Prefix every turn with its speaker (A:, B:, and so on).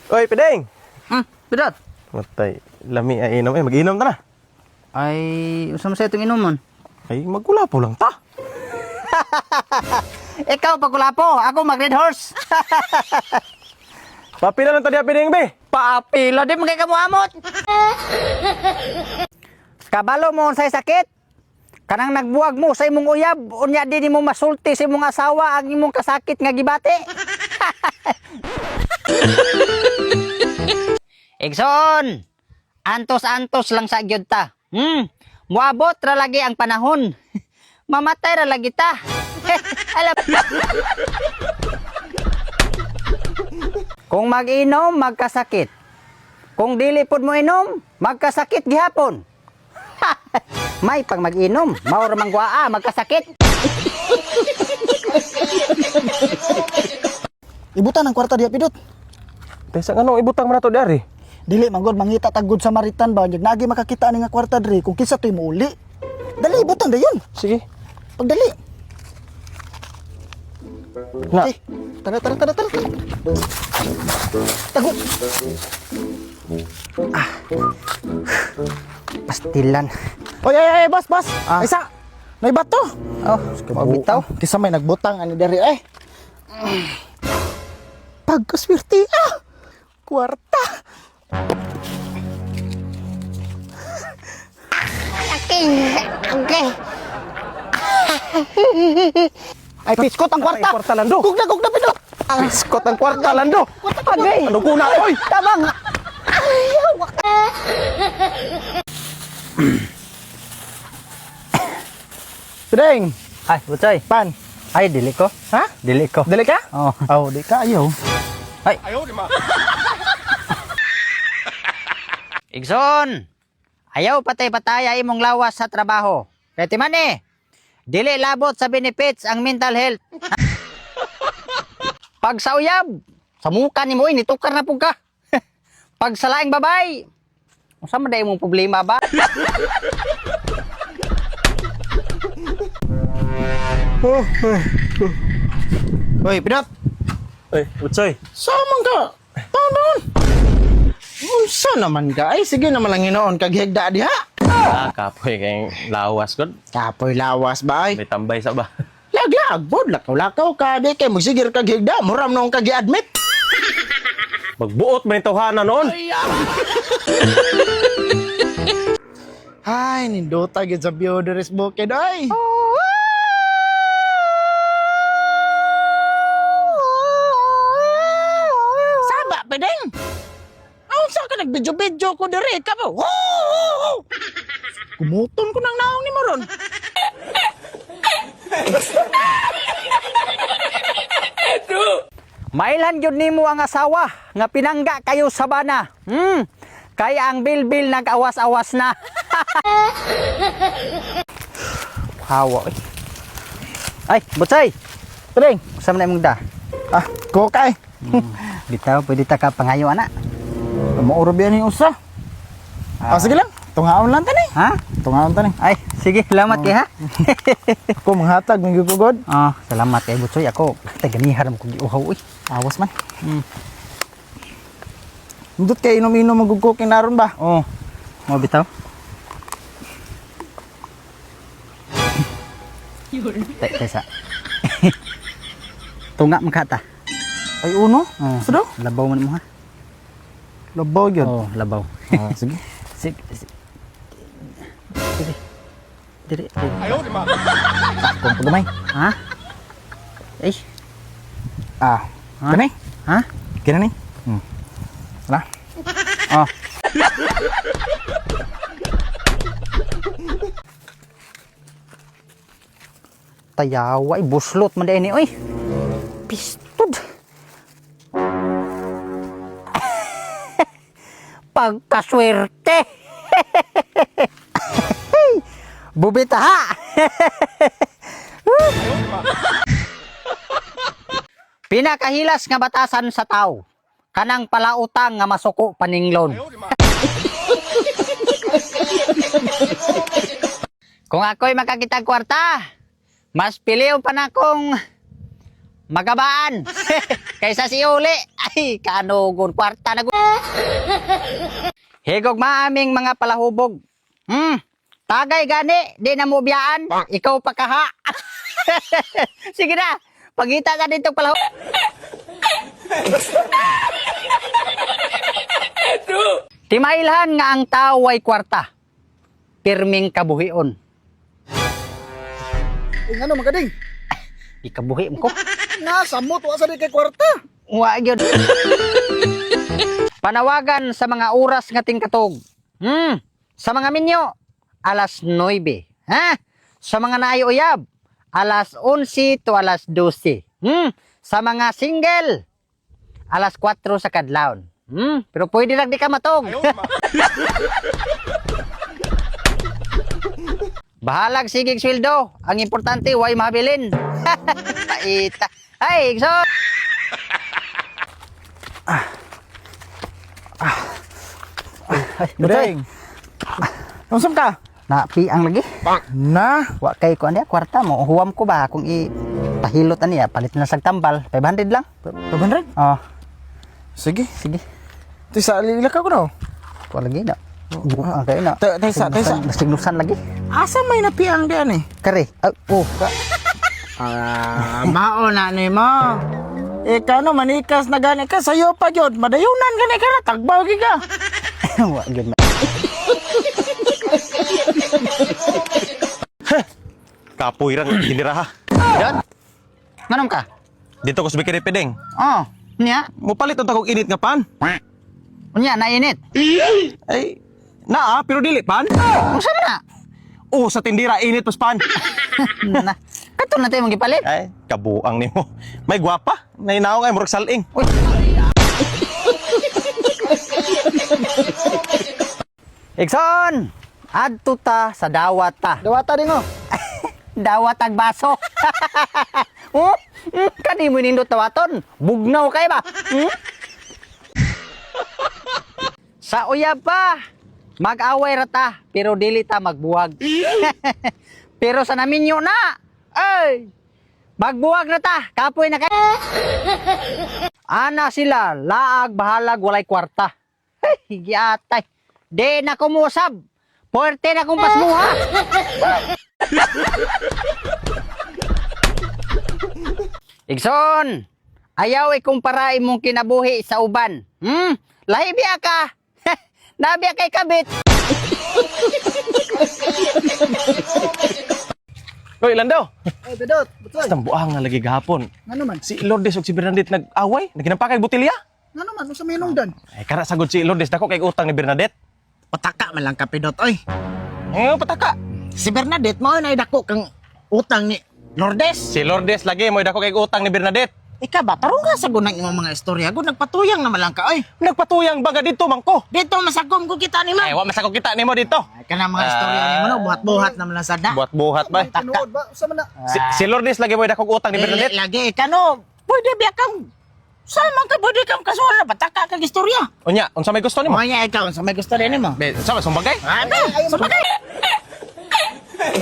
A: Oy, Pedeng!
B: Pidot.
A: Matay, lami ay inom mag-inom ta na.
B: Ay, usam sa itong inuman.
A: Ay, magkulapo lang ta.
B: Ikaw, pagkulapo. Ako, mag-red horse.
A: Papila lang ta diya, Pedeng, be.
B: Papila, di magay ka mo amot. Kabalo mo sa sakit. Kanang nagbuwag mo sa imong uyab. Unya di mo masulti sa imong asawa ang imong kasakit nga gibate. Igsoon. Antos-antos lang sa gyud ta. Muabot ra lagi ang panahon. Mamatay ra lagi ta. Alam. Kung mag-inom, magkasakit. Kung dili pod mo inom, magkasakit gihapon. May pag mag-inom, maor manggwaa, magkasakit.
C: Ibutan ang kwarta diha Pidot.
A: Tesa nga nung ibutang mo na to dari.
C: Dili manggod mangita tagod sa Samaritan ba nya nagi makakita ani nga kwarta diri kung kinsa toy muuli. Dali ibutang dayon.
A: Sige.
C: Pagdali.
A: Na.
C: Okay. Tara. Tagod.
B: Pastilan.
C: Oy, boss. Isa. May bato.
B: Oh, mabitaw.
C: Kisa may nagbutang ani diri Pagkaswerte kwarta.
B: Okay.
C: Ay piskot ang kwarta.
A: Kwarta lando.
C: Gugna Pidot.
A: Biskot ang kwarta lando.
B: Agay.
A: Ano kuna? Oy!
B: Tabang.
C: Pedeng,
B: Ay, butsoy.
C: pan.
B: Ay, dili ko.
C: Ha?
B: Dili ko.
C: Dali ka?
B: Oh.
C: Oh, di ka ayaw.
B: Ay. Igsoon. Ayaw patay-patay ay imong lawas sa trabaho. Pwede man dili labot sa benefits ang mental health. Pag sa uyab, sa muka ni mo, nitukar na po ka. Pag sa laing babay, unsa man day mong problema ba?
C: Hoy, Pidot.
A: Oy, Utsoy.
C: Samang ka. Tanon. Unsa naman ka? Ay, sige naman lang hinoon kag higda diha.
A: Kapoy kayong lawas god.
C: Kapoy lawas ba ay?
A: May tambay sa ba?
C: Laglag, bod lakaw-lakaw ka di kay magsigir kag higda, muram nung kag i-admit.
A: Magbuot man yung tawhana noon.
C: Ay, nindota gid sa Bioderes Bukid ay. Saba, Pedeng. Unsa ka nagbidyo-bidyo ko diri ka ba? Kumuton ko nang naong ni Moron.
B: Mailan yun nimo ang asawa nga pinangga kayo sa bana. Kaya ang bilbil nag-awas-awas na. Hawa. Ay, butsay.
C: Pedeng,
B: Saan na imong da?
C: kokay.
B: Bitaw, pwede ta ka pangayo ana.
C: Mauro biyan ni usa. Sige lang. Tungaon lang tani.
B: Ha?
C: Tungaon tani.
B: Ay, sige, salamat kay ha.
C: Ako manghatag ng gugod.
B: Salamat kay butsoy. Ako, taganihar mo kong giuhaw.
C: Awas man. Hindot kay inom-inom magugkukin naron ba?
B: Mo bitaw. Tesa. Tunga magkata.
C: Ay uno? Sudo?
B: Labaw man mo ha.
C: Labaw gyud.
B: Labaw.
C: Sige.
B: Sige. Dire.
C: Ayaw di ma. Kung pagumay.
B: Ha? Eh,
C: Kani?
B: ha?
C: Kini ni? Wala.
B: Tayaway, buslot man din oy. Pistod. Pagkaswerte. Bubita ha. Pinakahilas nga batasan sa tao. Kanang palautang nga masuko paninglon. Kung ako'y makakitag kwarta, mas piliw pa na kong magabaan kaysa si Uli. Ay, kanugon, kwarta na gud. Higog maaming mga palahubog. Tagay gani, di na mo biyaan. Ikaw pa kaha. Sige na, pagita ka dito palahubog. Timailhan nga ang tao ay kwarta. Pirming kabuhion.
C: Ano magading?
B: Ikabuhi mo ko.
C: Nasa mo to asa di kay kwarta.
B: Wa gyud. Panawagan sa mga oras nga tingkatog. Sa mga minyo, alas 9. Ha? Sa mga naayuyab, alas 11 to alas 12. Sa mga single, alas 4 sa kadlawon. Pero pwede lang di ka matog. Bahalag sigig sweldo. Ang importante, way mabilin. Ita. Ay, so...
C: Gading. Unsam ka?
B: Na piang lagi.
C: Na.
B: Wa kay ko aniya kwarta mo. Huwam ko ba kung ipahilot aniya palit na sag tambal. 500 lang.
C: 500?
B: Oh,
C: Sige.
B: sige.
C: Ti sa lila ka ko no.
B: Ko lagi na. Ang kay na.
C: Taysa.
B: Signusan lagi.
C: Asa may napiang diyan eh?
B: Kare. Oh,
C: Mauna ni mo. Ikaw no, manikas na gani ka, sayo pa yun. Madayunan gani ka na, tagbaw ka.
B: wa gyud.
A: Kapoy rang giniraha.
B: Dot. Nganom ka?
A: Dito ko sa bikini pedeng.
B: Oh, niya.
A: Mupalit ang takong init nga pan.
B: Unya nainit.
A: Ay, naa, pero dili pan.
B: Unsa man na?
A: Oh, sa tindira, init pas pan.
B: Na. Kato na tayo mong gipalit.
A: Ay, kabuang nimo. May gwapa. Nainaw kay murag saling.
B: Uy. Ikson, adto ta sa dawat ta.
C: Dawata din oh.
B: Dawat ang baso. Kani mo nindot tawaton. Bugnaw kay ba? Sa uyab pa. Mag-away rata, pero dili ta magbuwag. Pero sa naminyo na. Ay! Magbuwag na ta, kapoy na kay. Ana sila, laag, bahalag, walay kwarta. Hey, giyatay. Di na kumusab. Porte na kong pasmuha. Igson, ayaw ikumpara imong kinabuhi sa uban. Lahi biya ka. Nabiya kay kabit.
A: Hoy, Lando.
C: Ay, Bedot, betul.
A: Basta buang nga lagi gahapon.
C: Ano man?
A: Si Lourdes ug si Bernadette nag-away, naginapakay butilya.
C: Ano man? Usa may nungdan?
A: Ay, kara sagod si Lourdes dako kay utang ni Bernadette.
D: Pataka man lang ka, Pidot, oy.
A: Pataka.
D: Si Bernadette, mo na dako kang utang ni Lourdes.
A: Si Lourdes lagi mo dako kay utang ni Bernadette.
D: Ika ba, tarong ka sa gunang imong mga istorya. Gun, nagpatuyang naman lang ka, oy.
A: Nagpatuyang baga dito mangko.
D: Dito, masagom ko kita ni
A: Ay,
D: ma.
A: wa masako kita nimo dito.
D: Ay, ka na mga istorya ni mo, no? Buhat-buhat naman lang sada.
A: Buhat-buhat ba?
C: Tinuod ba? Usa man na?
A: Si Lourdes lagi mo dako utang ni Bernadette.
D: Lagi, ika no. Pwede biya kang... Sama ka, pwede kang kasuhan na pataka kang istorya.
A: Unya, unsa may gusto nimo?
D: Mga ikaw, sa may gusto rin mo.
A: Be, sa sumbagay?
D: Ano? Sabagay.
C: Ay,